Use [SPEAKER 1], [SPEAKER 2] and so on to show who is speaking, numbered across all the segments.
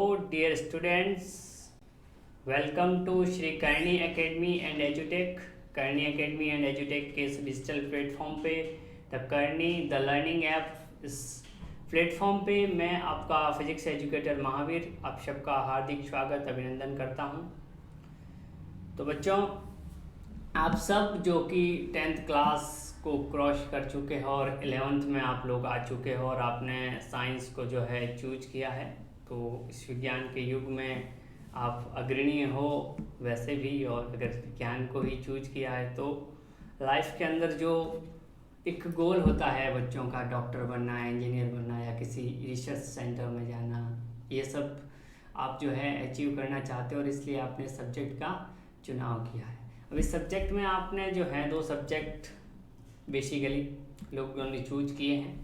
[SPEAKER 1] dear students, welcome to Shri Karni Academy and Edutech. Karni Academy and Edutech के इस digital platform पे the करनी the learning app इस platform पे मैं आपका फिजिक्स एजुकेटर महावीर आप सबका हार्दिक स्वागत अभिनंदन करता हूँ। तो बच्चों, आप सब जो कि 10th क्लास को क्रॉस कर चुके हैं और 11th में आप लोग आ चुके हो और आपने साइंस को जो है चूज किया है, तो इस विज्ञान के युग में आप अग्रणी हो वैसे भी, और अगर विज्ञान को ही चूज किया है तो लाइफ के अंदर जो एक गोल होता है बच्चों का, डॉक्टर बनना है, इंजीनियर बनना या किसी रिसर्च सेंटर में जाना, ये सब आप जो है अचीव करना चाहते हो और इसलिए आपने सब्जेक्ट का चुनाव किया है। अब इस सब्जेक्ट में आपने जो है 2 सब्जेक्ट बेसिकली लोगों ने चूज किए हैं,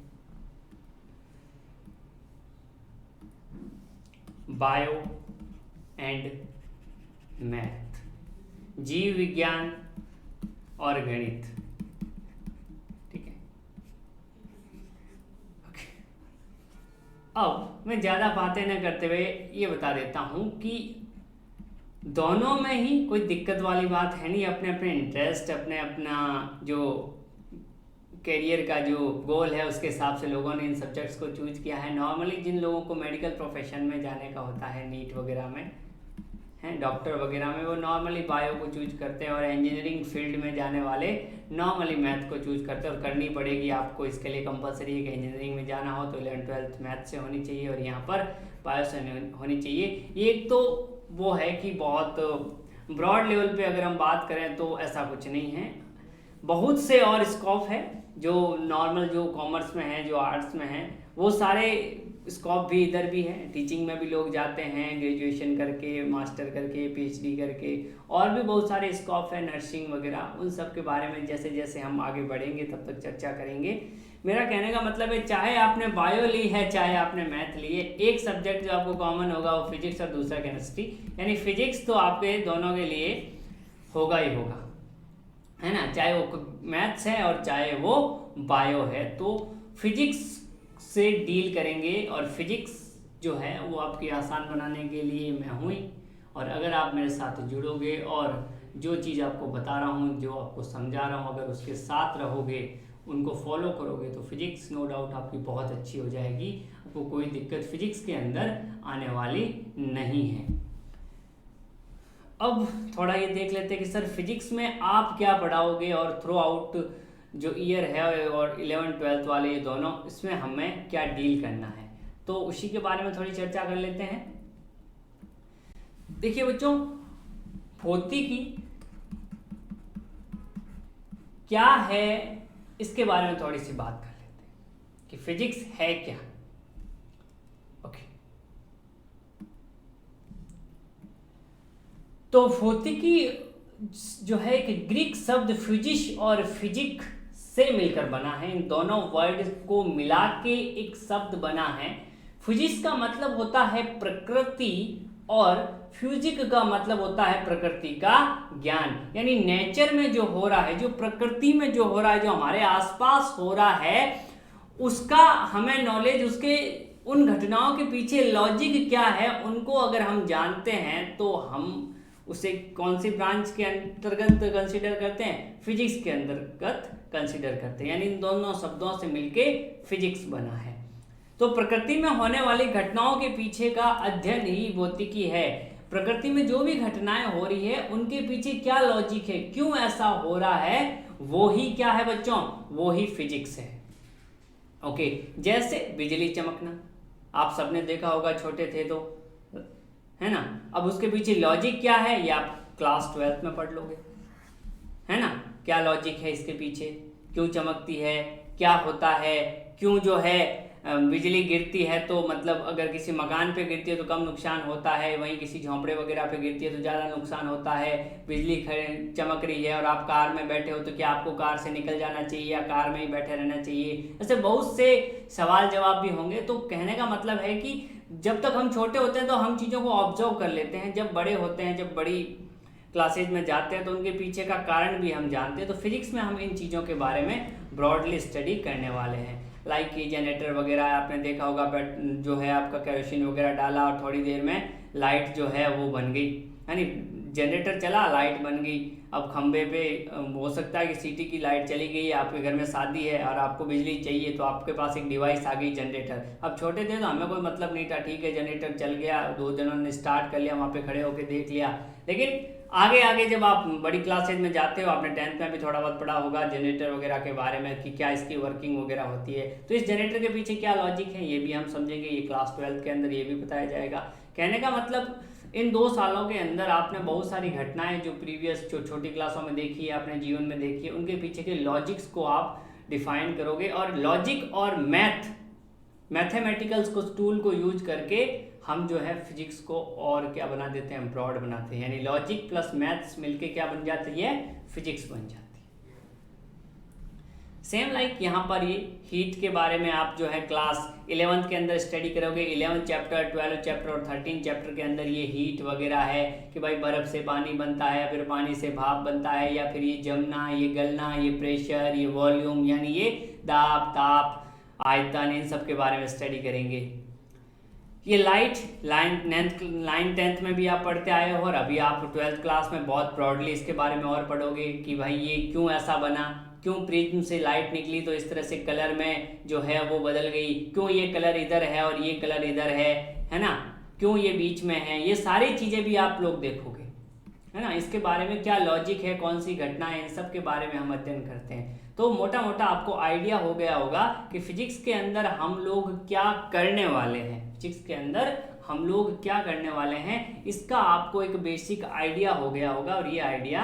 [SPEAKER 1] बायो एंड मैथ, जीव विज्ञान और गणित। ठीक है, ओके। अब मैं ज़्यादा बातें न करते हुए ये बता देता हूँ कि दोनों में ही कोई दिक्कत वाली बात है नहीं। अपने अपने इंटरेस्ट, अपने अपना जो करियर का जो गोल है उसके हिसाब से लोगों ने इन सब्जेक्ट्स को चूज किया है। नॉर्मली जिन लोगों को मेडिकल प्रोफेशन में जाने का होता है, नीट वगैरह में हैं, डॉक्टर वगैरह में, वो नॉर्मली बायो को चूज करते हैं, और इंजीनियरिंग फील्ड में जाने वाले नॉर्मली मैथ को चूज करते हैं। और करनी पड़ेगी आपको, इसके लिए कंपलसरी है कि इंजीनियरिंग में जाना हो तो 11th-12th मैथ से होनी चाहिए और यहाँ पर बायो से होनी चाहिए। ये एक तो वो है कि बहुत ब्रॉड लेवल पे अगर हम बात करें तो ऐसा कुछ नहीं है, बहुत से और स्कोप है जो नॉर्मल, जो कॉमर्स में है, जो आर्ट्स में है, वो सारे स्कोप भी इधर भी है। टीचिंग में भी लोग जाते हैं ग्रेजुएशन करके, मास्टर करके, पीएचडी करके, और भी बहुत सारे स्कोप है, नर्सिंग वगैरह। उन सब के बारे में जैसे जैसे हम आगे बढ़ेंगे तब तक चर्चा करेंगे। मेरा कहने का मतलब है, चाहे आपने बायो ली है चाहे आपने मैथ ली है, एक सब्जेक्ट जो आपको कॉमन होगा वो फिजिक्स और दूसरा केमिस्ट्री, यानी फिजिक्स तो आपके दोनों के लिए होगा ही होगा, है ना, चाहे वो मैथ्स है और चाहे वो बायो है। तो फिजिक्स से डील करेंगे और फिजिक्स जो है वो आपकी आसान बनाने के लिए मैं हूँ ही। और अगर आप मेरे साथ जुड़ोगे और जो चीज़ आपको बता रहा हूँ, जो आपको समझा रहा हूँ, अगर उसके साथ रहोगे, उनको फॉलो करोगे, तो फिजिक्स नो डाउट आपकी बहुत अच्छी हो जाएगी। आपको कोई दिक्कत फिजिक्स के अंदर आने वाली नहीं है। अब थोड़ा ये देख लेते हैं कि सर फिजिक्स में आप क्या पढ़ाओगे, और थ्रू आउट जो ईयर है और 11th-12th वाले ये दोनों, इसमें हमें क्या डील करना है, तो उसी के बारे में थोड़ी चर्चा कर लेते हैं। देखिए बच्चों, भौतिकी क्या है इसके बारे में थोड़ी सी बात कर लेते हैं कि फिजिक्स है क्या। ओके, तो भौतिकी जो है एक ग्रीक शब्द फिजिस और फिजिक से मिलकर बना है। इन दोनों वर्ड को मिला के एक शब्द बना है। फिजिक्स का मतलब होता है प्रकृति और फिजिक का मतलब होता है प्रकृति का ज्ञान, यानी नेचर में जो हो रहा है, जो प्रकृति में जो हो रहा है, जो हमारे आसपास हो रहा है, उसका हमें नॉलेज, उसके उन घटनाओं के पीछे लॉजिक क्या है, उनको अगर हम जानते हैं तो हम उसे कौन सी ब्रांच के अंतर्गत कंसीडर करते हैं, फिजिक्स के अंतर्गत कंसीडर करते हैं। यानी इन दोनों शब्दों से मिलके फिजिक्स बना है। तो प्रकृति में होने वाली घटनाओं के पीछे का अध्ययन ही भौतिकी है। प्रकृति में जो भी घटनाएं हो रही है उनके पीछे क्या लॉजिक है, क्यों ऐसा हो रहा है, वो ही क्या है बच्चों, वो ही फिजिक्स है। ओके, जैसे बिजली चमकना, आप सबने देखा होगा छोटे थे तो, है ना। अब उसके पीछे लॉजिक क्या है ये आप क्लास 12th में पढ़ लोगे, है ना। क्या लॉजिक है इसके पीछे, क्यों चमकती है, क्या होता है, क्यों जो है बिजली गिरती है तो मतलब अगर किसी मकान पे गिरती है तो कम नुकसान होता है, वहीं किसी झोंपड़े वगैरह पे गिरती है तो ज़्यादा नुकसान होता है। बिजली चमक रही है और आप कार में बैठे हो तो क्या आपको कार से निकल जाना चाहिए या कार में ही बैठे रहना चाहिए। ऐसे बहुत से सवाल जवाब भी होंगे। तो कहने का मतलब है कि जब तक हम छोटे होते हैं तो हम चीज़ों को ऑब्जर्व कर लेते हैं, जब बड़े होते हैं, जब बड़ी क्लासेज में जाते हैं तो उनके पीछे का कारण भी हम जानते हैं। तो फिजिक्स में हम इन चीज़ों के बारे में ब्रॉडली स्टडी करने वाले हैं। लाइक ये जनरेटर वगैरह आपने देखा होगा, बट जो है आपका केरोसिन वगैरह डाला और थोड़ी देर में लाइट जो है वो बन गई, यानी जनरेटर चला लाइट बन गई। अब खंबे पे हो सकता है कि सिटी की लाइट चली गई, आपके घर में शादी है और आपको बिजली चाहिए, तो आपके पास एक डिवाइस आ गई जनरेटर। अब छोटे थे तो हमें कोई मतलब नहीं था, ठीक है जनरेटर चल गया, 2 जनों ने स्टार्ट कर लिया, वहाँ पे खड़े होकर देख लिया। लेकिन आगे आगे जब आप बड़ी क्लासेज में जाते हो, आपने 10th में भी थोड़ा बहुत पढ़ा होगा जनरेटर वगैरह के बारे में कि क्या इसकी वर्किंग वगैरह होती है, तो इस जनरेटर के पीछे क्या लॉजिक है ये भी हम समझेंगे, ये क्लास 12th के अंदर ये भी बताया जाएगा। कहने का मतलब इन 2 सालों के अंदर आपने बहुत सारी घटनाएं जो प्रीवियस जो छोटी क्लासों में देखी है, अपने जीवन में देखी है, उनके पीछे के लॉजिक्स को आप डिफाइन करोगे। और लॉजिक और मैथमेटिकल्स को टूल को यूज करके हम जो है फिजिक्स को और क्या बना देते हैं, ब्रॉड बनाते हैं, यानी लॉजिक प्लस मैथ्स मिलके क्या बन जाती है, फिजिक्स बन जाती है। सेम लाइक यहाँ पर ये हीट के बारे में आप जो है क्लास 11th के अंदर स्टडी करोगे। 11th चैप्टर, 12th चैप्टर और 13th चैप्टर के अंदर ये हीट वगैरह है कि भाई बर्फ़ से पानी बनता है, फिर पानी से भाप बनता है, या फिर ये जमना, ये गलना, ये प्रेशर, ये वॉल्यूम, यानी ये दाब, ताप, आयतन, इन सब के बारे में स्टडी करेंगे। ये लाइन 10th में भी आप पढ़ते आए हो और अभी आप 12th क्लास में बहुत ब्रॉडली इसके बारे में और पढ़ोगे कि भाई ये क्यों ऐसा बना, क्यों प्रिज्म से लाइट निकली तो इस तरह से कलर में जो है वो बदल गई, क्यों ये कलर इधर है और ये कलर इधर है ना, क्यों ये बीच में है, ये सारी चीज़ें भी आप लोग देखोगे, है ना। इसके बारे में क्या लॉजिक है, कौन सी घटना है, इन सब के बारे में हम अध्ययन करते हैं। तो मोटा मोटा आपको आइडिया हो गया होगा कि फिजिक्स के अंदर हम लोग क्या करने वाले हैं, फिजिक्स के अंदर हम लोग क्या करने वाले हैं, इसका आपको एक बेसिक आइडिया हो गया होगा। और ये आइडिया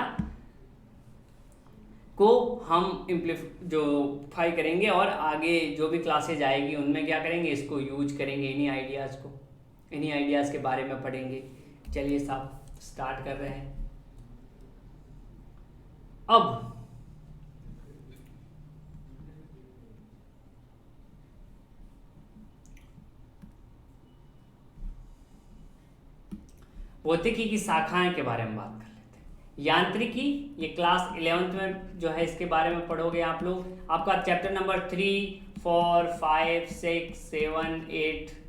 [SPEAKER 1] को हम इम्प्लीफाई करेंगे और आगे जो भी क्लासेज आएगी उनमें क्या करेंगे, इसको यूज करेंगे, इन्हीं आइडियाज़ के बारे में पढ़ेंगे। चलिए साहब स्टार्ट कर रहे हैं। अब भौतिकी की शाखाएं के बारे में बात कर लेते हैं। यांत्रिकी, ये क्लास 11th में जो है इसके बारे में पढ़ोगे आप लोग। आपका चैप्टर नंबर 3, 4, 5, 6, 7, 8,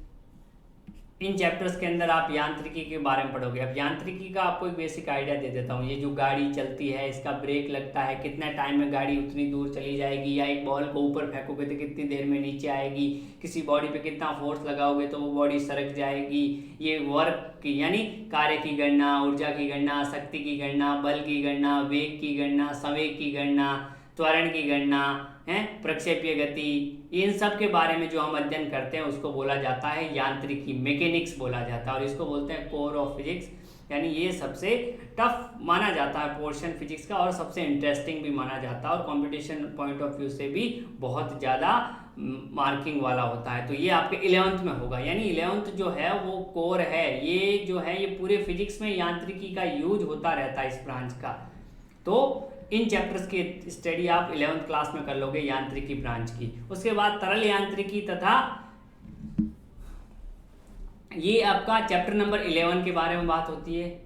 [SPEAKER 1] इन चैप्टर्स के अंदर आप यांत्रिकी के बारे में पढ़ोगे। अब यांत्रिकी का आपको एक बेसिक आइडिया दे देता हूँ। ये जो गाड़ी चलती है, इसका ब्रेक लगता है, कितना टाइम में गाड़ी उतनी दूर चली जाएगी, या एक बॉल को ऊपर फेंकोगे तो कितनी देर में नीचे आएगी, किसी बॉडी पे कितना फोर्स लगाओगे तो वो बॉडी सरक जाएगी। ये वर्क की यानी कार्य की गणना, ऊर्जा की गणना, शक्ति की गणना, बल की गणना, वेग की गणना, संवेग की गणना, त्वरण की गणना है, प्रक्षेपीय गति, इन सब के बारे में जो हम अध्ययन करते हैं उसको बोला जाता है यांत्रिकी, मैकेनिक्स बोला जाता है। और इसको बोलते हैं कोर ऑफ फिजिक्स, यानी ये सबसे टफ माना जाता है पोर्शन फिजिक्स का और सबसे इंटरेस्टिंग भी माना जाता है और कंपटीशन पॉइंट ऑफ व्यू से भी बहुत ज़्यादा मार्किंग वाला होता है। तो ये आपके 11th में होगा, यानी 11th जो है वो कोर है, ये जो है ये पूरे फिजिक्स में यांत्रिकी का यूज होता रहता है इस ब्रांच का। तो इन चैप्टर्स की स्टडी आप 11th क्लास में कर लोगे यांत्रिकी ब्रांच की। उसके बाद तरल यांत्रिकी तथा ये आपका चैप्टर नंबर 11 के बारे में बात होती है।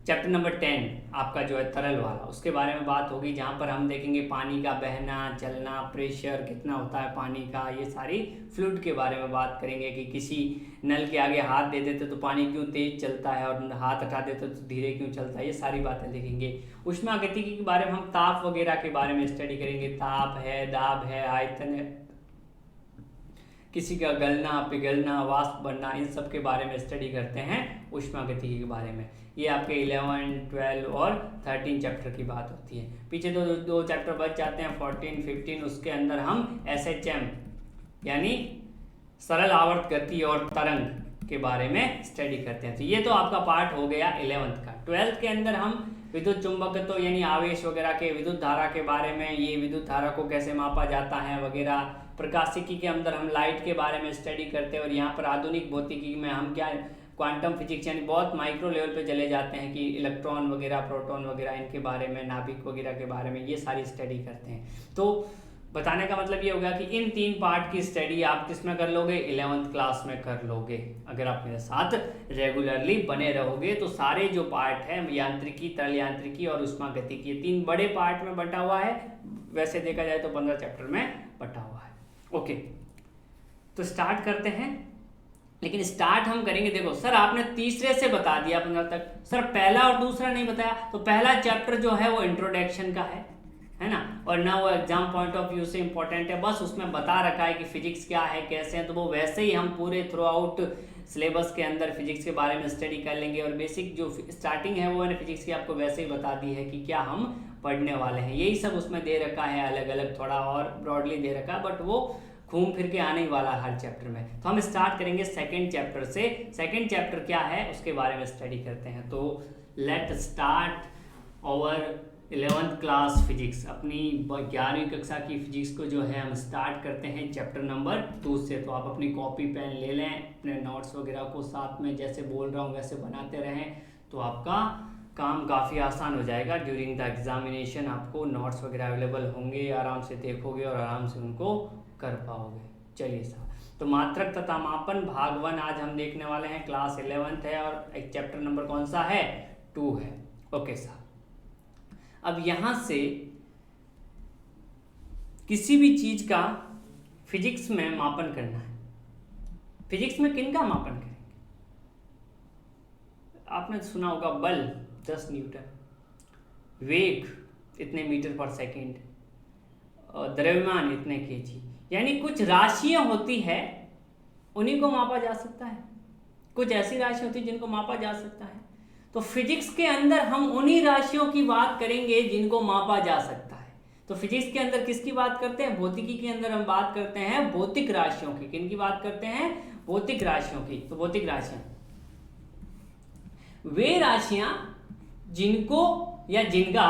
[SPEAKER 1] चैप्टर नंबर 10 आपका जो है तरल वाला, उसके बारे में बात होगी, जहाँ पर हम देखेंगे पानी का बहना, चलना, प्रेशर कितना होता है पानी का, ये सारी फ्लूइड के बारे में बात करेंगे कि किसी नल के आगे हाथ दे देते तो पानी क्यों तेज चलता है और हाथ हटा देते तो धीरे क्यों चलता है, ये सारी बातें देखेंगे। ऊष्मागतिकी के बारे में हम ताप वगैरह के बारे में स्टडी करेंगे, ताप है, दाब है, आयतन है, किसी का गलना, पिघलना, वाष्प बनना, इन सब के बारे में स्टडी करते हैं ऊष्मागतिकी के बारे में। ये आपके 11, 12 और 13 चैप्टर की बात होती है। पीछे दो चैप्टर बच जाते हैं 14, 15, उसके अंदर हम SHM यानी सरल आवर्त गति और तरंग के बारे में स्टडी करते हैं। तो ये तो आपका पार्ट हो गया 11th का। 12th के अंदर हम विद्युत चुंबकत्व यानी आवेश वगैरह के, विद्युत धारा के बारे में, ये विद्युत धारा को कैसे मापा जाता है वगैरह। प्रकाशिकी के अंदर हम लाइट के बारे में स्टडी करते हैं और यहाँ पर आधुनिक भौतिकी में हम क्या क्वांटम फिजिक्स यानी बहुत माइक्रो लेवल पे चले जाते हैं कि इलेक्ट्रॉन वगैरह, प्रोटॉन वगैरह, इनके बारे में, नाभिक वगैरह के बारे में, ये सारी स्टडी करते हैं। तो बताने का मतलब ये होगा कि इन 3 पार्ट की स्टडी आप किस में कर लोगे, 11th क्लास में कर लोगे। अगर आप मेरे साथ रेगुलरली बने रहोगे तो सारे जो पार्ट हैं यांत्रिकी, तरल यांत्रिकी और ऊष्मागतिकी, ये 3 बड़े पार्ट में बटा हुआ है। वैसे देखा जाए तो 15 चैप्टर में बटा हुआ है। ओके। तो स्टार्ट करते हैं। लेकिन स्टार्ट हम करेंगे, देखो सर आपने तीसरे से बता दिया 15 तक, सर पहला और दूसरा नहीं बताया। तो पहला चैप्टर जो है वो इंट्रोडक्शन का है ना, और ना वो एग्जाम पॉइंट ऑफ व्यू से इंपॉर्टेंट है, बस उसमें बता रखा है कि फिजिक्स क्या है कैसे है, तो वो वैसे ही हम पूरे थ्रू आउट सिलेबस के अंदर फिजिक्स के बारे में स्टडी कर लेंगे। और बेसिक जो स्टार्टिंग है वो मैंने फिजिक्स की आपको वैसे ही बता दी है कि क्या हम पढ़ने वाले हैं, यही सब उसमें दे रखा है, अलग अलग थोड़ा और ब्रॉडली दे रखा है, बट वो घूम फिर के आने ही वाला हर चैप्टर में। तो हम स्टार्ट करेंगे सेकंड चैप्टर से। सेकंड चैप्टर क्या है उसके बारे में स्टडी करते हैं। तो let start our 11th class physics, अपनी 11वीं कक्षा की फिजिक्स को जो है हम स्टार्ट करते हैं चैप्टर नंबर 2 से। तो आप अपनी कॉपी पेन ले लें, अपने नोट्स वगैरह को साथ में जैसे बोल रहा हूँ वैसे बनाते रहें, तो आपका काम काफ़ी आसान हो जाएगा। ड्यूरिंग द एग्जामिनेशन आपको नोट्स वगैरह अवेलेबल होंगे, आराम से देखोगे और आराम से उनको कर पाओगे। चलिए साहब, तो मात्रक तथा मापन भाग 1 आज हम देखने वाले हैं। क्लास 11th है और एक चैप्टर नंबर कौन सा है, 2 है। ओके साहब, अब यहाँ से किसी भी चीज का फिजिक्स में मापन करना है। फिजिक्स में किन का मापन करेंगे? आपने सुना होगा बल 10 न्यूटन, वेग इतने मीटर पर सेकेंड, द्रव्यमान इतने केजी, यानी कुछ राशियां होती है उन्हीं को मापा जा सकता है। कुछ ऐसी राशि होती है जिनको मापा जा सकता है। तो फिजिक्स के अंदर हम उन्हीं राशियों की बात करेंगे जिनको मापा जा सकता है। तो फिजिक्स के अंदर किसकी बात करते हैं? भौतिकी के अंदर हम बात करते हैं भौतिक राशियों की। किन की बात करते हैं? भौतिक राशियों की। तो भौतिक राशियां वे राशियां जिनको या जिनका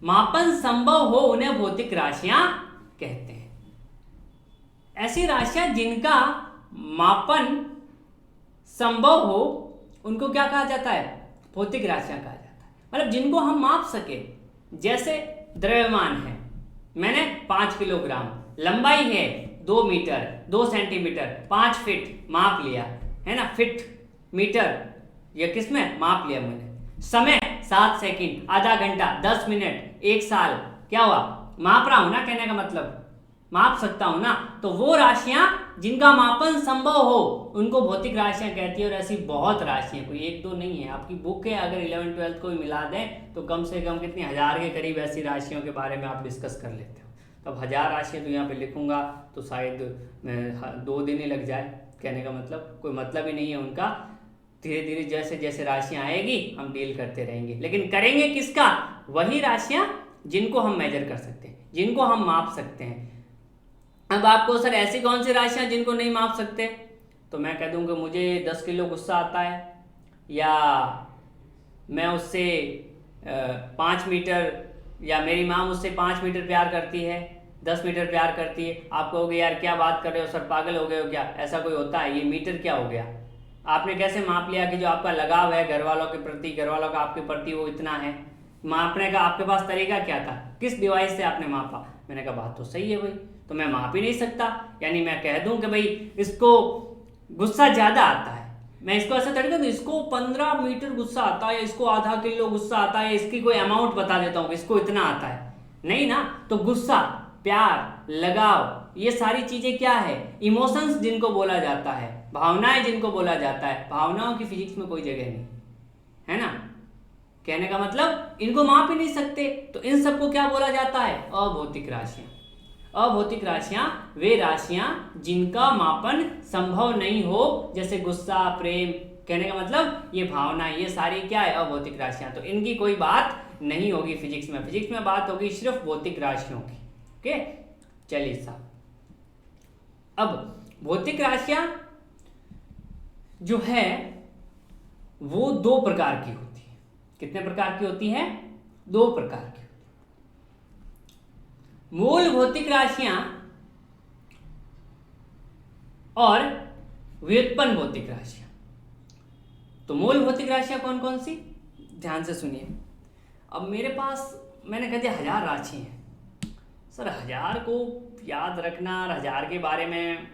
[SPEAKER 1] मापन संभव हो उन्हें भौतिक राशियां कहते हैं। ऐसी राशियां जिनका मापन संभव हो उनको क्या कहा जाता है? भौतिक राशियां कहा जाता है। मतलब जिनको हम माप सके, जैसे द्रव्यमान है, मैंने 5 किलोग्राम, लंबाई है 2 मीटर 2 सेंटीमीटर 5 फीट माप लिया है ना, फीट मीटर या किसमें माप लिया मैंने। समय 7 सेकंड, आधा घंटा, 10 मिनट, 1 साल, क्या हुआ? माप रहा हूं ना, कहने का मतलब माप सकता हूं ना। तो वो राशियां जिनका मापन संभव हो उनको भौतिक राशियां कहती है। और ऐसी बहुत राशियां, कोई एक दो नहीं है। आपकी बुक है, अगर 11th 12th को भी मिला दें तो कम से कम कितनी 1000 के करीब ऐसी राशियों के बारे में आप डिस्कस कर लेते हो। तो अब 1000 राशियां तो यहाँ पे लिखूंगा तो शायद 2 दिन ही लग जाए। कहने का मतलब कोई मतलब ही नहीं है उनका। धीरे धीरे जैसे जैसे राशियां आएगी हम डील करते रहेंगे, लेकिन करेंगे किसका? वही राशियां जिनको हम मेजर कर सकते हैं, जिनको हम माप सकते हैं। अब आपको सर ऐसी कौन सी राशियां जिनको नहीं माप सकते? तो मैं कह दूंगा मुझे 10 किलो गुस्सा आता है, या मैं उससे 5 मीटर, या मेरी माँ मुझसे 5 मीटर प्यार करती है, 10 मीटर प्यार करती है। आप कहोगे यार क्या बात कर रहे हो सर, पागल हो गए हो क्या? ऐसा कोई होता है? ये मीटर क्या हो गया? आपने कैसे माप लिया कि जो आपका लगाव है घर वालों के प्रति, घर वालों का आपके प्रति, वो इतना है? मापने का आपके पास तरीका क्या था? किस डिवाइस से आपने मापा? मैंने कहा बात तो सही है भाई, तो मैं माप ही नहीं सकता। यानी मैं कह दूं कि भाई इसको गुस्सा ज्यादा आता है, मैं इसको ऐसा तरीका दूं इसको 15 मीटर गुस्सा आता है, इसको आधा किलो गुस्सा आता है, इसकी कोई अमाउंट बता देता हूँ इसको इतना आता है, नहीं ना। तो गुस्सा, प्यार, लगाव, ये सारी चीजें क्या है? इमोशंस जिनको बोला जाता है, भावनाएं जिनको बोला जाता है। भावनाओं की फिजिक्स में कोई जगह नहीं है ना। कहने का मतलब इनको माप ही नहीं सकते। तो इन सबको क्या बोला जाता है? अभौतिक राशियां। अभौतिक राशियां वे राशियां जिनका मापन संभव नहीं हो, जैसे गुस्सा, प्रेम। कहने का मतलब ये भावना, ये सारी क्या है? अभौतिक राशियां। तो इनकी कोई बात नहीं होगी फिजिक्स में। फिजिक्स में बात होगी सिर्फ भौतिक राशियों की। ओके, चलिए साहब, अब भौतिक राशियां जो है वो 2 प्रकार की होती है। कितने प्रकार की होती है? 2 प्रकार की। मूल भौतिक राशियां और व्युत्पन्न भौतिक राशियां। तो मूल भौतिक राशियां कौन कौन सी? ध्यान से सुनिए। अब मेरे पास मैंने कह दिया 1000 राशि हैं। सर 1000 को याद रखना, 1000 के बारे में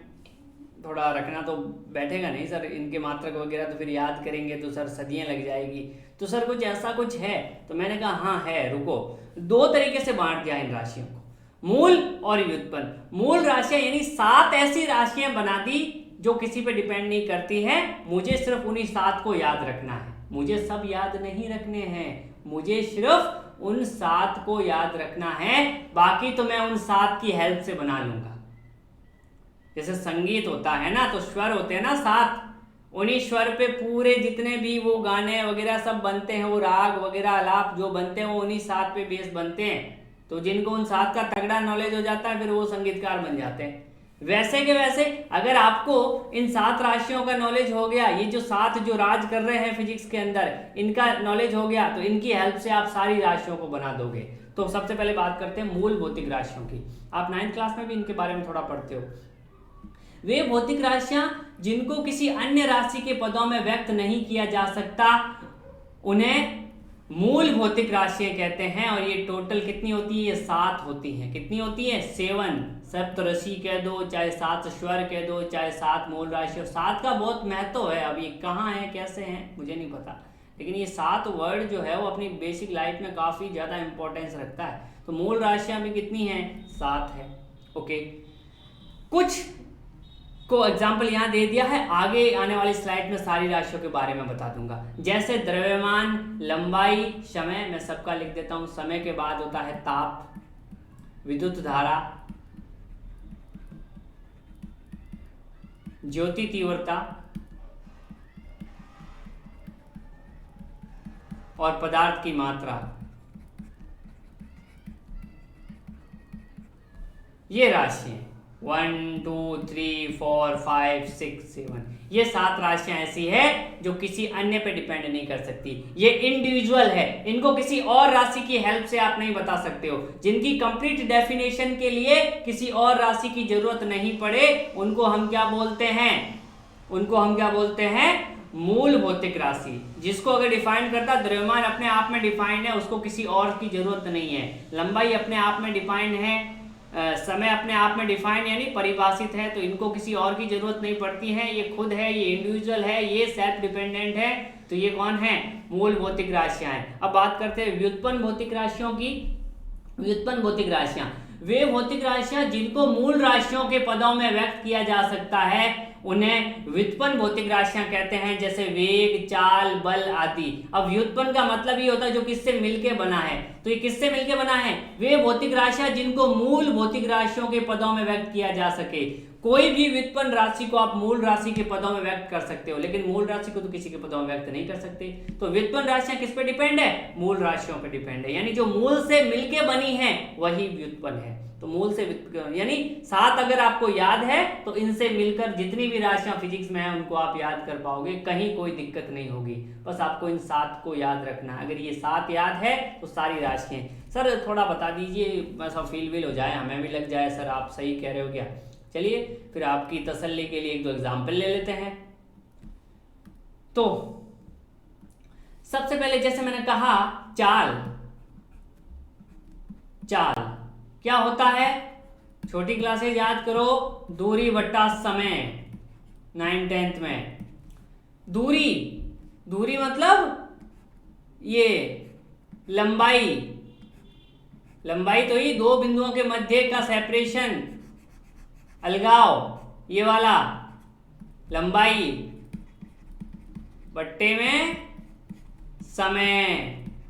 [SPEAKER 1] थोड़ा रखना तो बैठेगा नहीं सर। इनके मात्रक वगैरह तो फिर याद करेंगे तो सर सदियां लग जाएगी। तो सर कुछ ऐसा कुछ है? तो मैंने कहा हाँ है, रुको। 2 तरीके से बांट दिया इन राशियों को। मूल और व्युत्पन्न। मूल राशियां यानी 7 ऐसी राशियां बना दी जो किसी पे डिपेंड नहीं करती है। मुझे सिर्फ उन्हीं 7 को याद रखना है, मुझे सब याद नहीं रखने हैं, मुझे सिर्फ उन 7 को याद रखना है, बाकी तो मैं उन 7 की हेल्प से बना लूंगा। जैसे संगीत होता है ना, तो स्वर होते हैं ना 7, उन्हीं स्वर पे पूरे जितने भी वो गाने वगैरह सब बनते हैं, वो राग वगैरह आलाप जो बनते हैं वो उन्हीं 7 पे बेस बनते हैं। तो जिनको उन 7 का तगड़ा नॉलेज हो जाता है फिर वो संगीतकार बन जाते हैं। वैसे के वैसे अगर आपको इन 7 राशियों का नॉलेज हो गया, ये जो 7 जो राज कर रहे हैं फिजिक्स के अंदर, इनका नॉलेज हो गया, तो इनकी हेल्प से आप सारी राशियों को बना दोगे। तो सबसे पहले बात करते हैं मूल भौतिक राशियों की। आप 9th क्लास में भी इनके बारे में थोड़ा पढ़ते हो। वे भौतिक राशियां जिनको किसी अन्य राशि के पदों में व्यक्त नहीं किया जा सकता, उन्हें मूल भौतिक राशियां कहते हैं। और ये टोटल कितनी होती है? ये 7 होती हैं। कितनी होती है? 7। सप्तऋषि कह दो, चाहे 7 स्वर कह दो, चाहे 7 मूल राशि। 7 का बहुत महत्व है। अब ये कहाँ है, कैसे हैं, मुझे नहीं पता, लेकिन ये 7 वर्ड जो है वो अपनी बेसिक लाइफ में काफ़ी ज़्यादा इंपॉर्टेंस रखता है। तो मूल राशियां भी कितनी हैं? 7 है। ओके, कुछ को एग्जाम्पल यहाँ दे दिया है, आगे आने वाली स्लाइड में सारी राशियों के बारे में बता दूंगा। जैसे द्रव्यमान, लंबाई, समय, मैं सबका लिख देता हूँ। समय के बाद होता है ताप, विद्युत धारा, ज्योति तीव्रता और पदार्थ की मात्रा। ये राशियां 1 2 3 4 5 6 7, ये 7 राशियां ऐसी है जो किसी अन्य पे डिपेंड नहीं कर सकती। ये इंडिविजुअल है, इनको किसी और राशि की हेल्प से आप नहीं बता सकते हो। जिनकी कंप्लीट डेफिनेशन के लिए किसी और राशि की जरूरत नहीं पड़े, उनको हम क्या बोलते हैं? उनको हम क्या बोलते हैं? मूल भौतिक राशि। जिसको अगर डिफाइन करता, द्रव्यमान अपने आप में डिफाइंड है, उसको किसी और की जरूरत नहीं है। लंबाई अपने आप में डिफाइंड है, समय अपने आप में डिफाइंड यानी परिभाषित है, तो इनको किसी और की जरूरत नहीं पड़ती है। ये खुद है, ये इंडिविजुअल है, ये सेल्फ डिपेंडेंट है। तो ये कौन है? मूल भौतिक राशियां हैं। अब बात करते हैं व्युत्पन्न भौतिक राशियों की। व्युत्पन्न भौतिक राशियां वे भौतिक राशियां जिनको मूल राशियों के पदों में व्यक्त किया जा सकता है, उन्हें व्युत्पन्न भौतिक राशियां कहते हैं। जैसे वेग, चाल, बल आदि। अब व्युत्पन्न का मतलब ये होता है जो किससे मिलके बना है। तो ये किससे मिलके बना है? वे भौतिक राशियां जिनको मूल भौतिक राशियों के पदों में व्यक्त किया जा सके। कोई भी व्युत्पन्न राशि को आप मूल राशि के पदों में व्यक्त कर सकते हो, लेकिन मूल राशि को तो किसी के पदों में व्यक्त नहीं कर सकते। तो व्युत्पन्न राशियां किस पे डिपेंड है? मूल राशियों पे डिपेंड है, यानी जो मूल से मिलके बनी है वही व्युत्पन्न है। तो मूल से यानी 7 अगर आपको याद है तो इनसे मिलकर जितनी भी राशियां फिजिक्स में है उनको आप याद कर पाओगे, कहीं कोई दिक्कत नहीं होगी। बस आपको इन 7 को याद रखना है। अगर ये 7 याद है तो सारी राशियां। सर थोड़ा बता दीजिए, ऐसा फील वील हो जाए, हमें भी लग जाए सर आप सही कह रहे हो क्या। चलिए फिर आपकी तसल्ली के लिए 1-2 एग्जाम्पल ले लेते हैं। तो सबसे पहले जैसे मैंने कहा, चाल। चाल क्या होता है? छोटी क्लासेज याद करो, दूरी बट्टा समय। 9th-10th में दूरी, दूरी मतलब ये लंबाई। लंबाई तो ही 2 बिंदुओं के मध्य का सेपरेशन, अलगाव, ये वाला लंबाई, बट्टे में समय।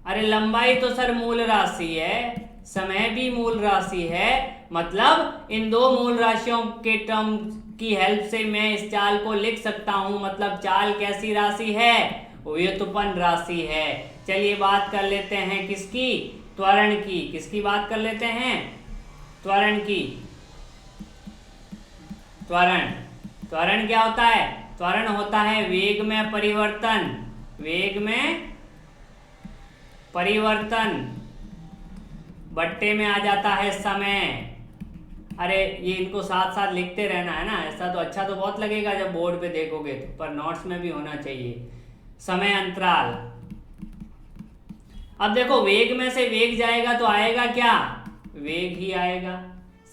[SPEAKER 1] अरे लंबाई तो सर मूल राशि है, समय भी मूल राशि है, मतलब इन 2 मूल राशियों के टर्म की हेल्प से मैं इस चाल को लिख सकता हूं। मतलब चाल कैसी राशि है? व्युत्पन्न राशि है। चलिए बात कर लेते हैं किसकी? त्वरण की। किसकी बात कर लेते हैं? त्वरण की। त्वरण, त्वरण क्या होता है? त्वरण होता है वेग में परिवर्तन। वेग में परिवर्तन, बट्टे में आ जाता है समय। अरे ये इनको साथ साथ लिखते रहना है ना, ऐसा तो अच्छा तो बहुत लगेगा जब बोर्ड पे देखोगे तो, पर नोट्स में भी होना चाहिए। समय अंतराल। अब देखो वेग में से वेग जाएगा तो आएगा क्या? वेग ही आएगा।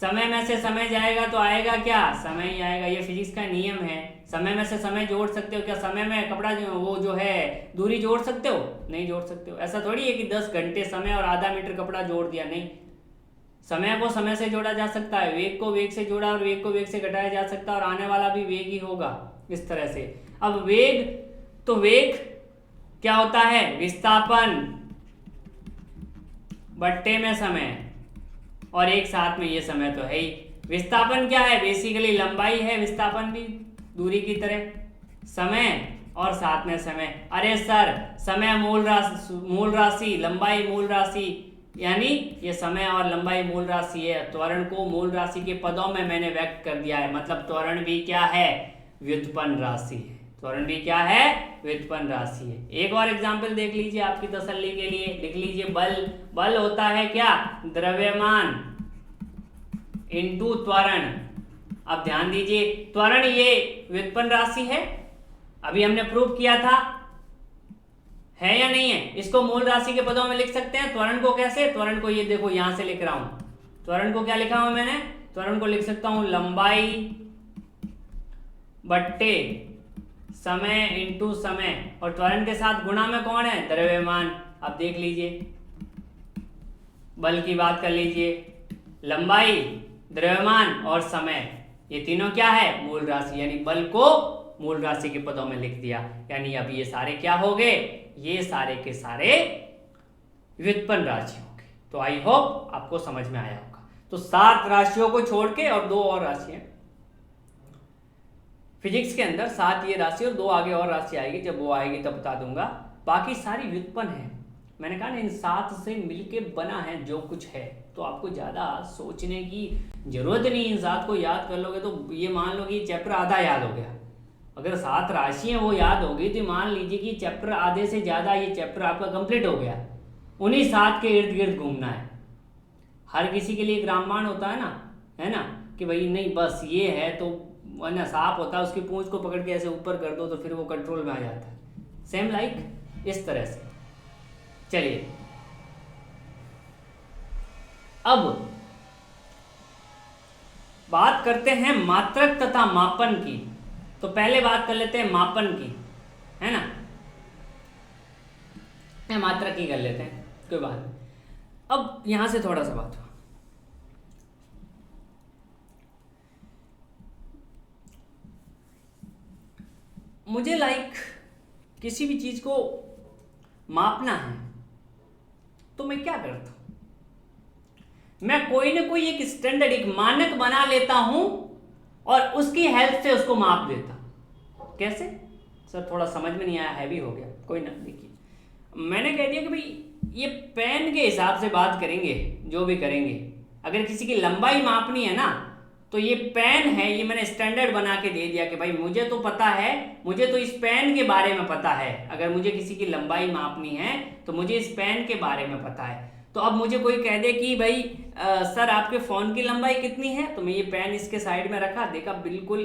[SPEAKER 1] समय में से समय जाएगा तो आएगा क्या? समय ही आएगा। ये फिजिक्स का नियम है। समय में से समय जोड़ सकते हो क्या? समय में कपड़ा वो जो है दूरी जोड़ सकते हो? नहीं जोड़ सकते हो। ऐसा थोड़ी है कि 10 घंटे समय और आधा मीटर कपड़ा जोड़ दिया, नहीं। समय को समय से जोड़ा जा सकता है, वेग को वेग से जोड़ा और वेग को वेग से घटाया जा सकता है, और आने वाला भी वेग ही होगा इस तरह से। अब वेग, तो वेग क्या होता है, विस्थापन बट्टे में समय, और एक साथ में ये समय तो है ही। विस्थापन क्या है, बेसिकली लंबाई है, विस्थापन भी दूरी की तरह, समय और साथ में समय। अरे सर, समय मूल राशि, लंबाई मूल राशि, यानी ये समय और लंबाई मूल राशि है। त्वरण को मूल राशि के पदों में मैंने व्यक्त कर दिया है, मतलब त्वरण भी क्या है, व्युत्पन्न राशि है। त्वरण भी क्या है, व्युत्पन्न राशि है। एक और एग्जाम्पल देख लीजिए आपकी तसल्ली के लिए, लिख लीजिए बल। बल होता है क्या, द्रव्यमान इंटू त्वरण। अब ध्यान दीजिए, त्वरण ये व्युत्पन्न राशि है, अभी हमने प्रूव किया था, है या नहीं है। इसको मूल राशि के पदों में लिख सकते हैं। त्वरण को कैसे, त्वरण को ये देखो यहां से लिख रहा हूं, त्वरण को क्या लिखा हूं मैंने, त्वरण को लिख सकता हूं लंबाई बट्टे समय इंटू समय, और त्वरण के साथ गुणा में कौन है, द्रव्यमान। अब देख लीजिए, बल की बात कर लीजिए, लंबाई, द्रव्यमान और समय, ये तीनों क्या है, मूल राशि, यानी बल को मूल राशि के पदों में लिख दिया। यानी अब ये सारे क्या हो गए, ये सारे के सारे व्युत्पन्न राशि हो गए। तो आई होप आपको समझ में आया होगा। तो 7 राशियों को छोड़ के और 2 और राशियां फिजिक्स के अंदर, 7 ये राशि और 2 आगे और राशि आएगी, जब वो आएगी तब बता दूंगा। बाकी सारी व्युत्पन्न है। मैंने कहा ना, इन 7 से मिलके बना है जो कुछ है, तो आपको ज़्यादा सोचने की जरूरत नहीं। इन 7 को याद कर लोगे तो ये मान लो कि चैप्टर आधा याद हो गया। अगर 7 राशियां वो याद हो गई तो मान लीजिए कि चैप्टर आधे से ज़्यादा ये चैप्टर आपका कंप्लीट हो गया। उन्हीं 7 के इर्द गिर्द घूमना है। हर किसी के लिए एक रामबाण होता है ना, कि भाई नहीं बस ये है, तो वरना सांप होता है, उसकी पूंछ को पकड़ के ऐसे ऊपर कर दो तो फिर वो कंट्रोल में आ जाता है। सेम लाइक इस तरह से। चलिए अब बात करते हैं मात्रक तथा मापन की। तो पहले बात कर लेते हैं मापन की, है ना, मात्रक की कर लेते हैं, कोई बात नहीं। अब यहां से थोड़ा सा बात हुआ, मुझे किसी भी चीज को मापना है तो मैं क्या करता हूं, मैं कोई ना कोई एक स्टैंडर्ड, एक मानक बना लेता हूं और उसकी हेल्प से उसको माप देता। कैसे सर, थोड़ा समझ में नहीं आया, हैवी हो गया, कोई ना। देखिए, मैंने कह दिया कि भाई ये पेन के हिसाब से बात करेंगे, जो भी करेंगे। अगर किसी की लंबाई मापनी है ना, तो ये पेन है, ये मैंने स्टैंडर्ड बना के दे दिया कि भाई मुझे तो पता है, मुझे तो इस पेन के बारे में पता है। अगर मुझे किसी की लंबाई मापनी है तो मुझे इस पेन के बारे में पता है। तो अब मुझे कोई कह दे कि भाई सर आपके फ़ोन की लंबाई कितनी है, तो मैं ये पेन इसके साइड में रखा, देखा बिल्कुल,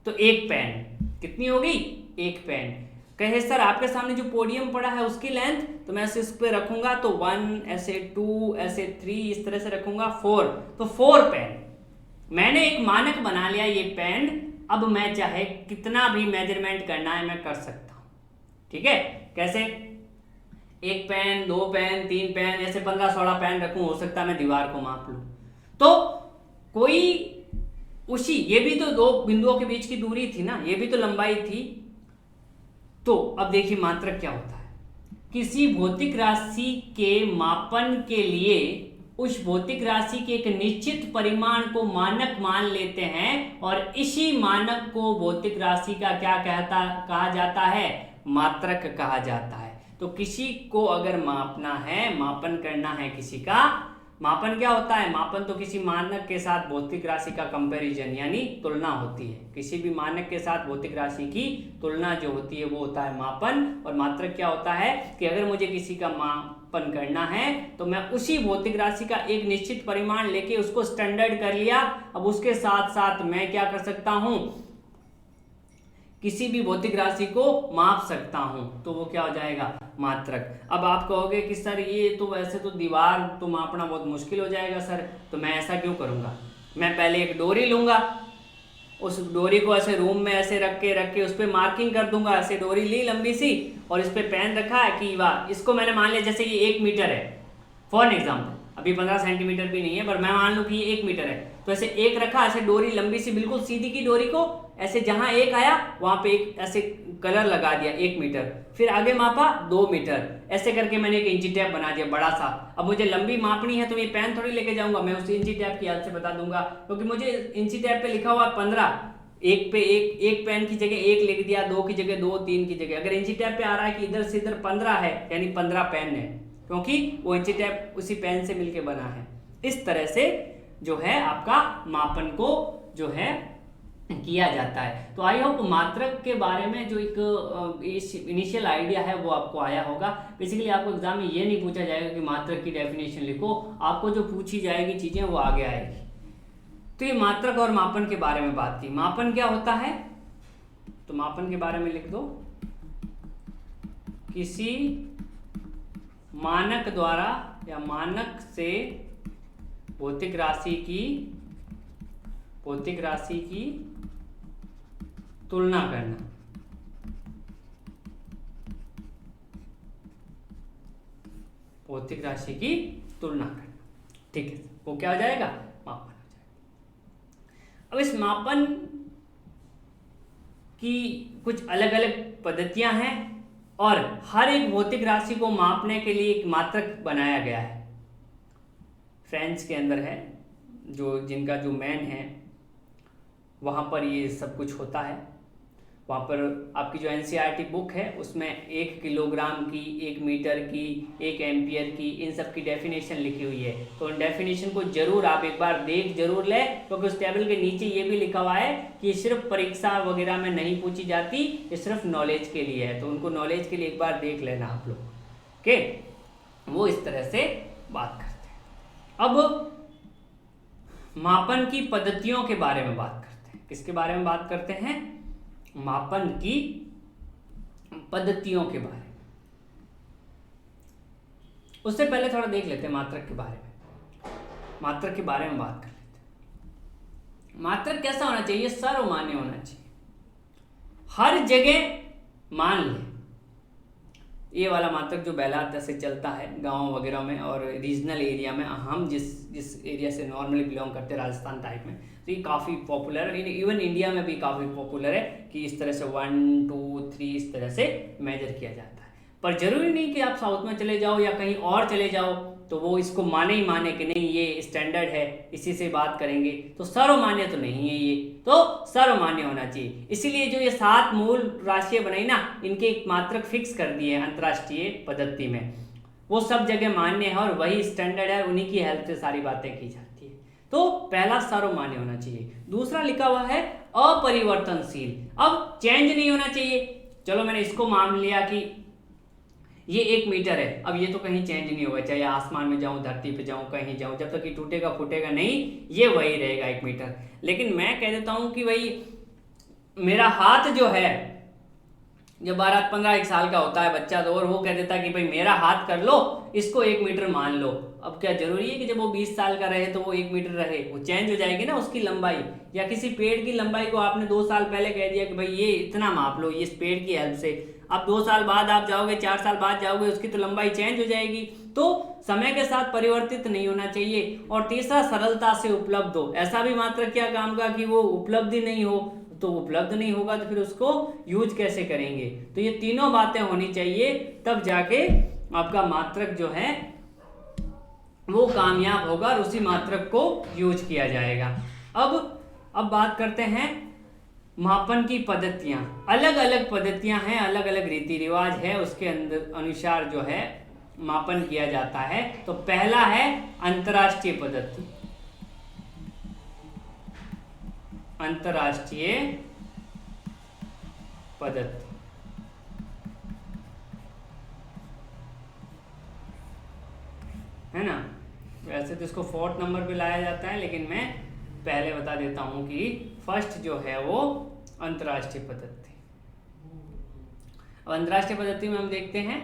[SPEAKER 1] तो एक पेन कितनी होगी, एक पेन। कहे सर आपके सामने जो पोडियम पड़ा है उसकी लेंथ, तो मैं इस पे रखूंगा तो 1, ऐसे 2, ऐसे 3, इस तरह से रखूंगा 4, तो 4 पेन। मैंने एक मानक बना लिया ये पेन। अब मैं चाहे कितना भी मेजरमेंट करना है मैं कर सकता हूं। ठीक है, कैसे, 1 पेन, 2 पेन, 3 पेन, ऐसे 15-16 पेन रखूं, हो सकता है मैं दीवार को माप लूं। तो कोई उसी, ये भी तो 2 बिंदुओं के बीच की दूरी थी ना, ये भी तो लंबाई थी। तो अब देखिए मात्रक क्या होता है, किसी भौतिक राशि के मापन के लिए उस भौतिक राशि के एक निश्चित परिमाण को मानक मान लेते हैं, और इसी मानक को भौतिक राशि का क्या कहा जाता है, मात्रक कहा जाता है। तो किसी को अगर मापना है, मापन करना है किसी का, मापन क्या होता है, मापन तो किसी मानक के साथ भौतिक राशि का कंपैरिजन, यानी तुलना होती है। किसी भी मानक के साथ भौतिक राशि की तुलना जो होती है वो होता है मापन। और मात्रक क्या होता है कि अगर मुझे किसी का मापन करना है तो मैं उसी भौतिक राशि का एक निश्चित परिमाण लेके उसको स्टैंडर्ड कर लिया। अब उसके साथ साथ मैं क्या कर सकता हूं, किसी भी भौतिक राशि को माप सकता हूं, तो वो क्या हो जाएगा, मात्रक। अब आप कहोगे कि सर ये तो वैसे तो दीवार तो मापना बहुत मुश्किल हो जाएगा सर, तो मैं ऐसा क्यों करूंगा, मैं पहले एक डोरी लूंगा, उस डोरी को ऐसे रूम में ऐसे रख के उस पर मार्किंग कर दूंगा। ऐसे डोरी ली लंबी सी और इस पर पेन रखा है कि वाह, इसको मैंने मान लिया जैसे ये 1 मीटर है फॉर एग्जाम्पल, अभी 15 सेंटीमीटर भी नहीं है, पर मैं मान लूँ कि ये 1 मीटर है, तो ऐसे एक रखा, ऐसे डोरी लंबी सी बिल्कुल सीधी की डोरी को, ऐसे जहां एक आया वहां पे एक ऐसे कलर लगा दिया 1 मीटर, फिर आगे मापा 2 मीटर, ऐसे करके मैंने एक इंची टेप बना दिया बड़ा सा। अब मुझे लंबी मापनी है तो मैं पेन थोड़ी लेके जाऊंगा, मैं उस इंची टेप की हेल्प से बता दूंगा, क्योंकि मुझे इंची टेप पे लिखा हुआ 15, एक पे एक पेन की जगह 1 लिख दिया, 2 की जगह 2, 3 की जगह, अगर इंची टेप पे आ रहा है कि इधर से इधर 15 है यानी 15 पेन है, क्योंकि वो इंची टेप उसी पेन से मिलके बना है। इस तरह से जो है आपका मापन को जो है किया जाता है। तो आई होप मात्रक के बारे में जो एक इनिशियल आइडिया है वो आपको आया होगा। बेसिकली आपको एग्जाम में ये नहीं पूछा जाएगा कि मात्रक की डेफिनेशन लिखो, आपको जो पूछी जाएगी चीजें वो आगे आएगी। तो ये मात्रक और मापन के बारे में बात की। मापन क्या होता है, तो मापन के बारे में लिख दो, किसी मानक द्वारा या मानक से भौतिक राशि की तुलना करना। भौतिक राशि की तुलना करना, ठीक है, वो क्या हो जाएगा, मापन हो जाएगा। अब इस मापन की कुछ अलग अलग पद्धतियां हैं और हर एक भौतिक राशि को मापने के लिए एक मात्रक बनाया गया है। फ्रेंच के अंदर है, जो जिनका जो मैन है वहाँ पर ये सब कुछ होता है। वहाँ पर आपकी जो एनसीईआरटी बुक है उसमें 1 किलोग्राम की, 1 मीटर की, 1 एम्पियर की, इन सब की डेफिनेशन लिखी हुई है। तो उन डेफिनेशन को जरूर आप एक बार देख जरूर लें, क्योंकि उस टेबल के नीचे ये भी लिखा हुआ है कि सिर्फ परीक्षा वगैरह में नहीं पूछी जाती, ये सिर्फ नॉलेज के लिए है। तो उनको नॉलेज के लिए एक बार देख लेना आप लोग, ओके। वो इस तरह से बात करते हैं। अब मापन की पद्धतियों के बारे में बात करते हैं। किसके बारे में बात करते हैं, मापन की पद्धतियों के बारे में। उससे पहले थोड़ा देख लेते हैं मात्रक के बारे में। मात्रक के बारे में बात कर लेते हैं। मात्रक कैसा होना चाहिए, सर्वमान्य होना चाहिए, हर जगह मान ले। ये वाला मात्रक जो बेलात से चलता है गांव वगैरह में और रीजनल एरिया में, हम जिस एरिया से नॉर्मली बिलोंग करते हैं राजस्थान टाइप में, तो ये काफ़ी पॉपुलर है। इवन इंडिया में भी काफ़ी पॉपुलर है कि इस तरह से 1 2 3 इस तरह से मेजर किया जाता है। पर जरूरी नहीं कि आप साउथ में चले जाओ या कहीं और चले जाओ तो वो इसको माने ही माने कि नहीं ये स्टैंडर्ड है, इसी से बात करेंगे। तो सर्वमान्य तो नहीं है ये, तो सर्वमान्य होना चाहिए। इसीलिए जो ये 7 मूल राशियां बनाई ना, इनके एक मात्रक फिक्स कर दिए अंतर्राष्ट्रीय पद्धति में, वो सब जगह मान्य है और वही स्टैंडर्ड है, उन्हीं की हेल्प से सारी बातें की जाती है। तो पहला सर्वमान्य होना चाहिए। दूसरा लिखा हुआ है अपरिवर्तनशील। अब चेंज नहीं होना चाहिए। चलो मैंने इसको मान लिया कि ये 1 मीटर है, अब ये तो कहीं चेंज नहीं होगा, चाहे आसमान में जाऊं, धरती पे जाऊं, कहीं जाऊं, जब तक ये टूटेगा फूटेगा नहीं, ये वही रहेगा 1 मीटर। लेकिन मैं कह देता हूं कि भाई मेरा हाथ जो है, जब 12-15 साल का होता है बच्चा तो, और वो कह देता है कि भाई मेरा हाथ कर लो, इसको 1 मीटर मान लो। अब क्या जरूरी है कि जब वो 20 साल का रहे तो वो 1 मीटर रहे? वो चेंज हो जाएगी ना उसकी लंबाई। या किसी पेड़ की लंबाई को आपने 2 साल पहले कह दिया कि भाई ये इतना माप लो, इस पेड़ की हेल्प से, अब 2 साल बाद आप जाओगे, 4 साल बाद जाओगे, उसकी तो लंबाई चेंज हो जाएगी। तो समय के साथ परिवर्तित नहीं होना चाहिए। और तीसरा, सरलता से उपलब्ध हो। ऐसा भी मात्रक क्या काम का कि वो उपलब्ध ही नहीं हो, तो उपलब्ध नहीं होगा तो फिर उसको यूज कैसे करेंगे। तो ये तीनों बातें होनी चाहिए, तब जाके आपका मात्रक जो है वो कामयाब होगा और उसी मात्रक को यूज किया जाएगा। अब बात करते हैं मापन की पद्धतियां। अलग अलग पद्धतियां हैं, अलग अलग रीति रिवाज है, उसके अंदर अनुसार जो है मापन किया जाता है। तो पहला है अंतर्राष्ट्रीय पद्धति। अंतर्राष्ट्रीय पद्धति है ना, वैसे तो इसको 4th नंबर पे लाया जाता है, लेकिन मैं पहले बता देता हूं कि फर्स्ट जो है वो अंतर्राष्ट्रीय पद्धति। अब अंतर्राष्ट्रीय पद्धति में हम देखते हैं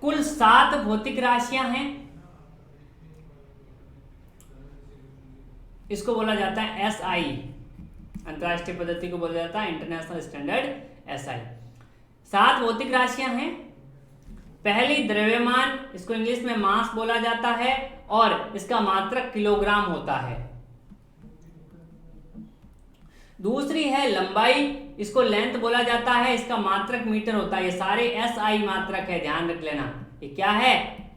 [SPEAKER 1] कुल 7 भौतिक राशियां हैं। इसको बोला जाता है SI। अंतर्राष्ट्रीय पद्धति को बोला जाता है इंटरनेशनल स्टैंडर्ड SI। 7 भौतिक राशियां हैं पहली द्रव्यमान, इसको इंग्लिश में मास बोला जाता है और इसका मात्रक किलोग्राम होता है। दूसरी है लंबाई, इसको लेंथ बोला जाता है, इसका मात्रक मीटर होता है। ये सारे SI मात्रक है, ध्यान रख लेना। ये क्या है?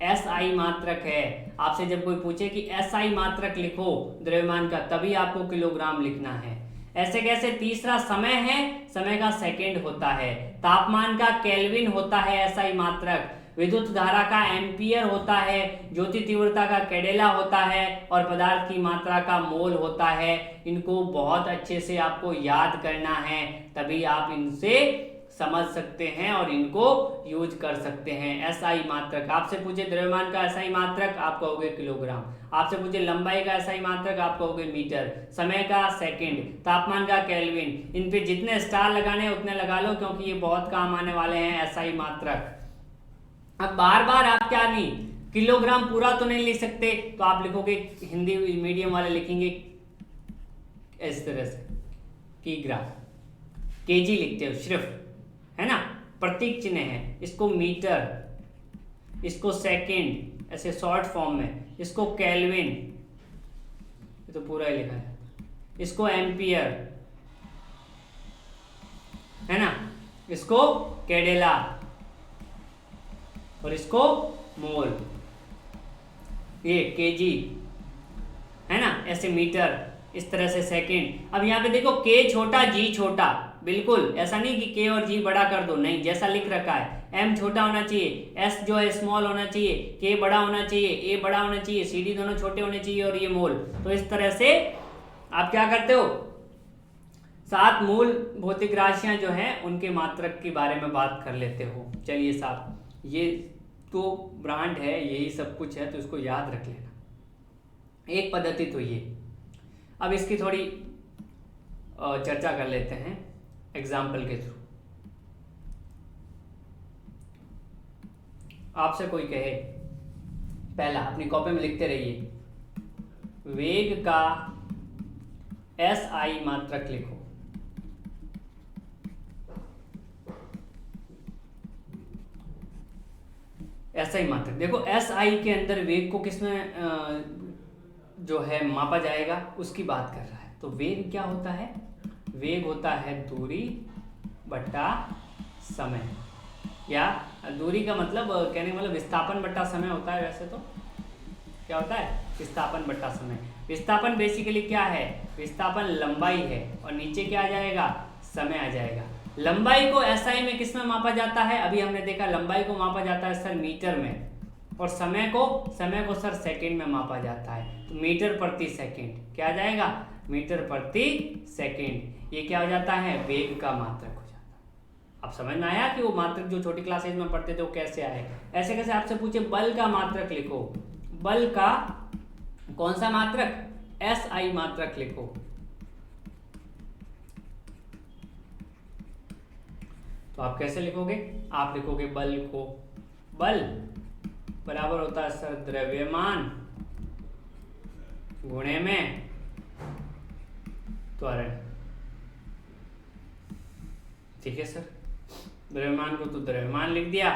[SPEAKER 1] SI मात्रक है। आपसे जब कोई पूछे कि SI मात्रक लिखो द्रव्यमान का, तभी आपको किलोग्राम लिखना है। ऐसे कैसे? तीसरा समय है, समय का सेकंड होता है। तापमान का केल्विन होता है SI मात्रक। विद्युत धारा का एम्पियर होता है। ज्योति तीव्रता का कैडेला होता है और पदार्थ की मात्रा का मोल होता है। इनको बहुत अच्छे से आपको याद करना है, तभी आप इनसे समझ सकते हैं और इनको यूज कर सकते हैं। SI मात्रक, आपसे पूछे द्रव्यमान का SI मात्रक, आप कहोगे किलोग्राम। आपसे पूछे लंबाई का SI मात्रक, आप कहोगे मीटर। समय का सेकंड, तापमान का केल्विन। इन पे जितने स्टार लगाने हैं उतने लगा लो, क्योंकि ये बहुत काम आने वाले हैं SI मात्रक। अब बार बार आप क्या नहीं, किलोग्राम पूरा तो नहीं लिख सकते, तो आप लिखोगे, हिंदी मीडियम वाले लिखेंगे इस तरह से, किग्रा। केजी लिखते हो सिर्फ, है ना, प्रतीक चिन्ह है। इसको मीटर, इसको सेकंड, ऐसे शॉर्ट फॉर्म में, इसको केल्विन, ये तो पूरा ही लिखा है, इसको एम्पियर, है ना, इसको कैडेला और इसको मोल, ये केजी, है ना, ऐसे मीटर, इस तरह से सेकंड। अब यहाँ पे देखो, के छोटा जी छोटा, बिल्कुल ऐसा नहीं कि के और जी बड़ा कर दो, नहीं, जैसा लिख रखा है। एम छोटा होना चाहिए, एस जो है स्मॉल होना चाहिए, के बड़ा होना चाहिए, ए बड़ा होना चाहिए, सी डी दोनों छोटे होने चाहिए और ये मोल। तो इस तरह से आप क्या करते हो, 7 मूल भौतिक राशियां जो हैं उनके मात्रक के बारे में बात कर लेते हो। चलिए साहब, ये तो ब्रांड है, यही सब कुछ है, तो इसको याद रख लेना। एक पद्धति तो ये। अब इसकी थोड़ी चर्चा कर लेते हैं एग्जाम्पल के थ्रू। आपसे कोई कहे, पहला अपनी कॉपी में लिखते रहिए, वेग का SI मात्रक लिखो। SI मात्रक देखो, SI के अंदर वेग को किसमें जो है मापा जाएगा, उसकी बात कर रहा है। तो वेग क्या होता है? वेग होता है दूरी बटा समय, या दूरी का मतलब कहने का मतलब विस्थापन बटा समय होता है। वैसे तो क्या होता है? विस्थापन बटा समय। विस्थापन बेसिकली क्या है? विस्थापन लंबाई है और नीचे क्या आ जाएगा? समय आ जाएगा। लंबाई को SI में किस में मापा जाता है? अभी हमने देखा लंबाई को मापा जाता है सर मीटर में, और समय को सर सेकंड में मापा जाता है। तो मीटर प्रति सेकंड क्या आ जाएगा? मीटर प्रति सेकंड। ये क्या हो जाता है? वेग का मात्रक हो जाता है। अब समझ में आया कि वो मात्रक जो छोटी क्लासेज में पढ़ते थे वो कैसे आए। ऐसे कैसे आपसे पूछे बल का मात्रक लिखो, बल का कौन सा मात्रक? SI मात्रक लिखो। तो आप कैसे लिखोगे? आप लिखोगे बल को, बल बराबर होता है सर द्रव्यमान गुणे में त्वरण। ठीक है सर, द्रव्यमान को तो द्रव्यमान लिख दिया,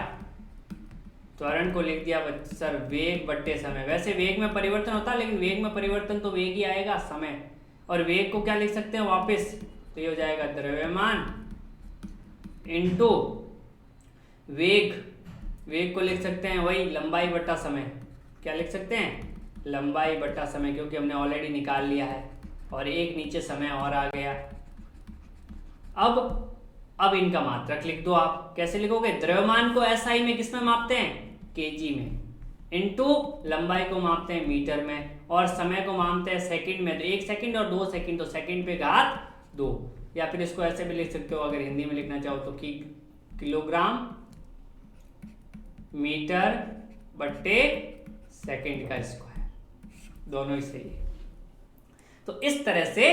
[SPEAKER 1] त्वरण को लिख दिया सर वेग बट्टे समय। वैसे वेग में परिवर्तन होता है, लेकिन वेग में परिवर्तन तो वेग ही आएगा, समय। और वेग को क्या लिख सकते हैं वापस? तो ये हो जाएगा द्रव्यमान इनटू वेग। वेग को लिख सकते हैं वही लंबाई बट्टा समय। क्या लिख सकते हैं? लंबाई बट्टा समय, क्योंकि हमने ऑलरेडी निकाल लिया है। और एक नीचे समय और आ गया। अब इनका मात्रक लिख दो। आप कैसे लिखोगे? द्रव्यमान को SI में किस में मापते हैं? केजी में, इनटू लंबाई को मापते हैं मीटर में, और समय को मापते हैं सेकंड में। तो 1 सेकंड और 2 सेकंड, तो सेकंड पे घात 2। या फिर इसको ऐसे भी लिख सकते हो, अगर हिंदी में लिखना चाहो तो, कि किलोग्राम मीटर बट्टे सेकंड का स्क्वायर, दोनों ही सही है। तो इस तरह से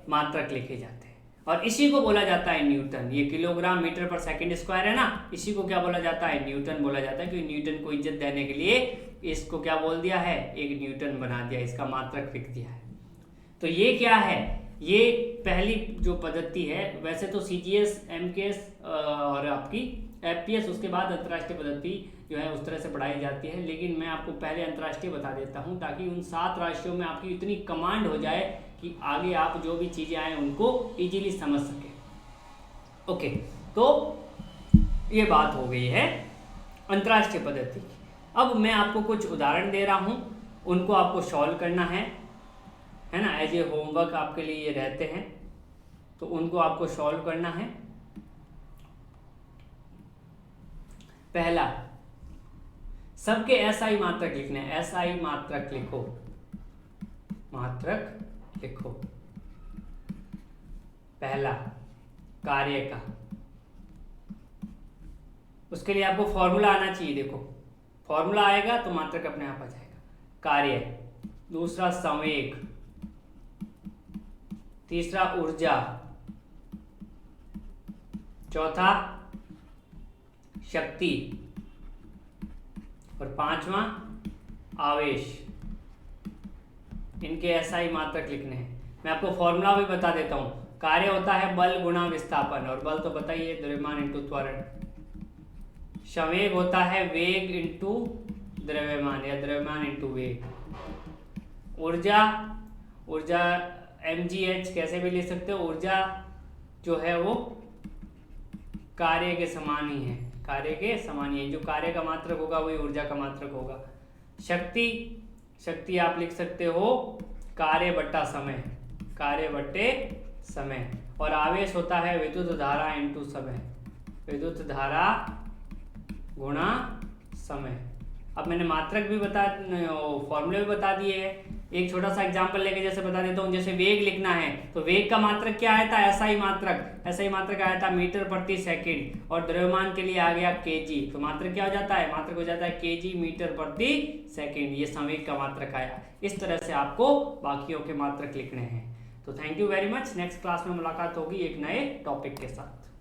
[SPEAKER 1] मात्रक लिखे जाते हैं, और इसी को बोला जाता है न्यूटन। ये किलोग्राम मीटर पर सेकंड स्क्वायर है ना, इसी को क्या बोला जाता है? न्यूटन बोला जाता है। क्योंकि न्यूटन को इज्जत देने के लिए इसको क्या बोल दिया है? एक न्यूटन बना दिया, इसका मात्रक लिख दिया है। तो ये क्या है? ये पहली जो पद्धति है। वैसे तो CGS, MKS और आपके आपकी एफपीएस, उसके बाद अंतर्राष्ट्रीय पद्धति जो है उस तरह से पढ़ाई जाती है। लेकिन मैं आपको पहले अंतर्राष्ट्रीय बता देता हूँ ताकि उन 7 राशियों में आपकी इतनी कमांड हो जाए कि आगे आप जो भी चीज़ें आए उनको इजीली समझ सके। ओके, तो ये बात हो गई है अंतर्राष्ट्रीय पद्धति की। अब मैं आपको कुछ उदाहरण दे रहा हूँ, उनको आपको सॉल्व करना है ना, एज ए होमवर्क आपके लिए ये रहते हैं, तो उनको आपको सॉल्व करना है। पहला, सबके एसआई मात्रक लिखने हैं, एसआई मात्रक लिखो, मात्रक लिखो। पहला कार्य का, उसके लिए आपको फॉर्मूला आना चाहिए। देखो फॉर्मूला आएगा तो मात्रक अपने आप आ जाएगा। कार्य, दूसरा संवेग, तीसरा ऊर्जा, चौथा शक्ति और पांचवा आवेश। इनके एसआई मात्रक लिखने हैं। मैं आपको फॉर्मूला भी बता देता हूं। कार्य होता है बल गुणा विस्थापन, और बल तो बताइए द्रव्यमान इंटू त्वरण। संवेग होता है वेग इंटू द्रव्यमान या द्रव्यमान इंटू वेग। ऊर्जा, ऊर्जा mgh कैसे भी ले सकते हो। ऊर्जा जो है वो कार्य के समान ही है, कार्य के समान ही है। जो कार्य का मात्रक होगा वही ऊर्जा का मात्रक होगा। शक्ति, शक्ति आप लिख सकते हो कार्य बट्टा समय, कार्य बट्टे समय। और आवेश होता है विद्युत धारा इंटू समय, विद्युत धारा गुणा समय। अब मैंने मात्रक भी बता, फॉर्मूले भी बता दिए हैं। एक छोटा सा एग्जांपल लेके जैसे बता देता हूँ। जैसे वेग लिखना है तो वेग का मात्रक क्या आया था, एसआई मात्रक, एसआई मात्रक आया था मीटर प्रति सेकंड, और द्रव्यमान के लिए आ गया केजी। तो मात्रक क्या हो जाता है, मात्रक हो जाता है केजी मीटर प्रति सेकंड। ये संवेग का मात्रक आया। इस तरह से आपको बाकियों के मात्रक लिखने हैं। तो thank you very much. Next class में मुलाकात होगी एक नए टॉपिक के साथ।